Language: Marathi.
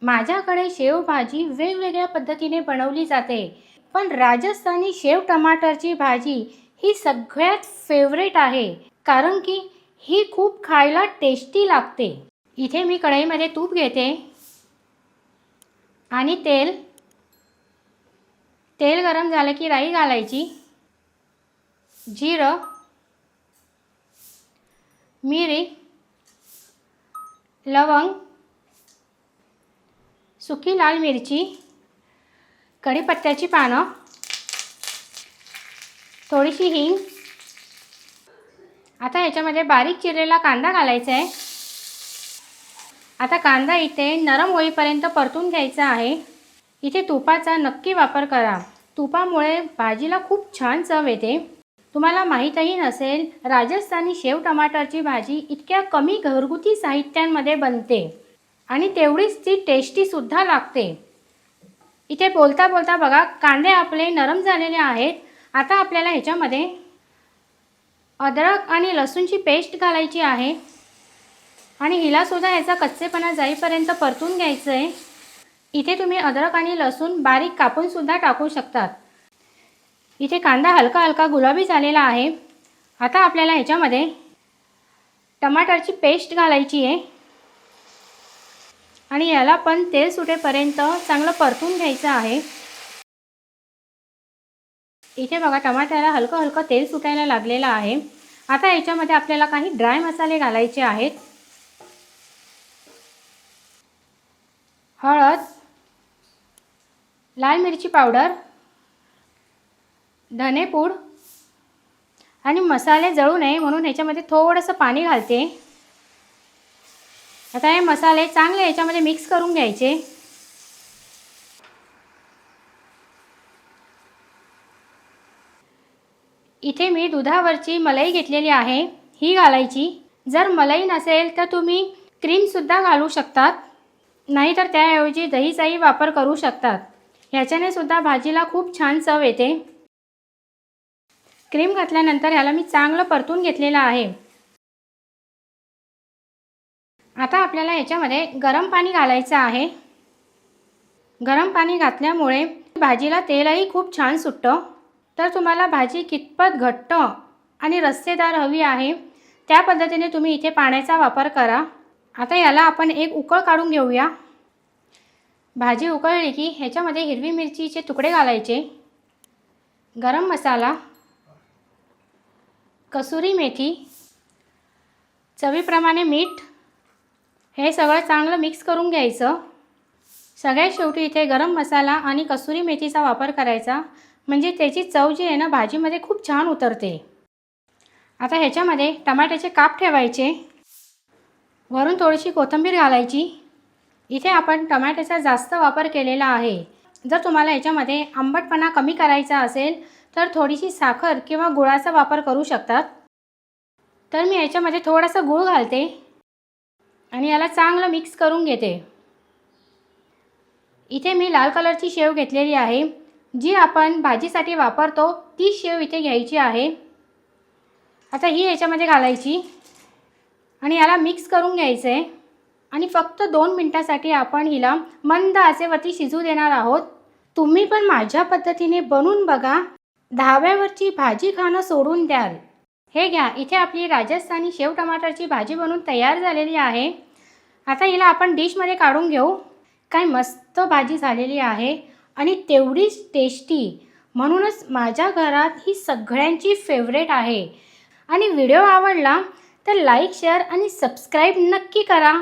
माझ्याकडे शेवभाजी वेगवेगळ्या पद्धतीने बनवली जाते, पण राजस्थानी शेव टमाटरची भाजी ही सगळ्यात फेवरेट आहे, कारण की ही खूप खायला टेस्टी लागते। इथे मी कढईमध्ये तूप घेते आणि तेल गरम झालं की राई घालायची, जिरं, मिरी, लवंग, सुकी लाल मिरची, कढीपत्त्याची पानं, थोडीशी हिंग। आता याच्यामध्ये बारीक चिरलेला कांदा घालायचा आहे। आता कांदा इथे नरम होईपर्यंत परतून घ्यायचा आहे। इथे तुपाचा नक्की वापर करा, तुपामुळे भाजीला खूप छान चव येते। तुम्हाला माहीतही नसेल, राजस्थानी शेव टमाटरची भाजी इतक्या कमी घरगुती साहित्यांमध्ये बनते आणि तेवढीच ती टेस्टी सुद्धा लागते। इथे बोलता बोलता बघा, कांदे आपले नरम झालेले आहेत। आता आपल्याला ह्याच्यामध्ये अद्रक आणि लसूणची पेस्ट घालायची आहे आणि हिला सुद्धा याचा कच्चेपणा जाईपर्यंत परतून घ्यायचं आहे। इथे तुम्ही अद्रक आणि लसूण बारीक कापून सुद्धा टाकू शकतात। इथे कांदा हलका हलका गुलाबी झालेला आहे। आता आपल्याला ह्याच्यामध्ये टमाटरची पेस्ट घालायची आहे आणि याला पण तेल सुटेपर्यंत चांगलं परतून घ्यायचं आहे। इथे बघा, टमाट्याला हलकं हलकं तेल सुटायला लागलेलं आहे। आता याच्यामध्ये आपल्याला काही ड्राय मसाले घालायचे आहेत। हळद, लाल मिरची पावडर, धनेपूड आणि मसाले जळू नये म्हणून ह्याच्यामध्ये थोडंसं पाणी घालते। आता हे मसाले चांगले ह्याच्यामध्ये मिक्स करून घ्यायचे। इथे मी दुधावरची मलाई घेतलेली आहे, ही घालायची। जर मलाई नसेल तर तुम्ही क्रीम सुद्धा घालू शकतात, नाहीतर त्याऐवजी दहीचाही वापर करू शकतात। ह्याच्याने सुद्धा भाजीला खूप छान चव येते। क्रीम घातल्यानंतर ह्याला मी चांगलं परतून घेतलेलं आहे। आता आपल्याला ह्याच्यामध्ये गरम पाणी घालायचं आहे। गरम पाणी घातल्यामुळे भाजीला तेलही खूप छान सुटतं। तर तुम्हाला भाजी कितपत घट्ट आणि रस्सेदार हवी आहे, त्या पद्धतीने तुम्ही इथे पाण्याचा वापर करा। आता याला आपण एक उकळ काढून घेऊया। भाजी उकळली की ह्याच्यामध्ये हिरवी मिरचीचे तुकडे घालायचे, गरम मसाला, कसुरी मेथी, चवीप्रमाणे मीठ, हे सगळं चांगलं मिक्स करून घ्यायचं। सगळ्यात शेवटी इथे गरम मसाला आणि कसुरी मेथीचा वापर करायचा, म्हणजे त्याची चव जी आहे ना भाजीमध्ये खूप छान उतरते। आता ह्याच्यामध्ये टमाट्याचे काप ठेवायचे, वरून थोडीशी कोथिंबीर घालायची। इथे आपण टमाट्याचा जास्त वापर केलेला आहे। जर तुम्हाला ह्याच्यामध्ये आंबटपणा कमी करायचा असेल तर थोडीशी साखर किंवा गुळाचा वापर करू शकतात। तर मी ह्याच्यामध्ये थोडासा गूळ घालते आणि याला चांगलं मिक्स करून घेते। इथे मी लाल कलरची शेव घेतलेली आहे, जी आपण भाजीसाठी वापरतो ती शेव इथे घ्यायची आहे। आता ही ह्याच्यामध्ये घालायची आणि याला मिक्स करून घ्यायचं आहे आणि फक्त 2 मिनिटांसाठी आपण हिला मंद आचेवरती शिजू देणार आहोत। तुम्ही पण माझ्या पद्धतीने बनवून बघा, धाब्यावरची भाजी खाणं सोडून द्याल। हे घ्या, इथे आपली राजस्थानी शेव टमाटरची भाजी बनवून तयार झालेली आहे। आता हिला आपण डिशमध्ये काढून घेऊ। काय मस्त भाजी झालेली आहे आणि तेवढीच टेस्टी, म्हणूनच माझ्या घरात ही सगळ्यांची फेवरेट आहे। आणि व्हिडिओ आवडला तर लाईक, शेअर आणि सबस्क्राईब नक्की करा।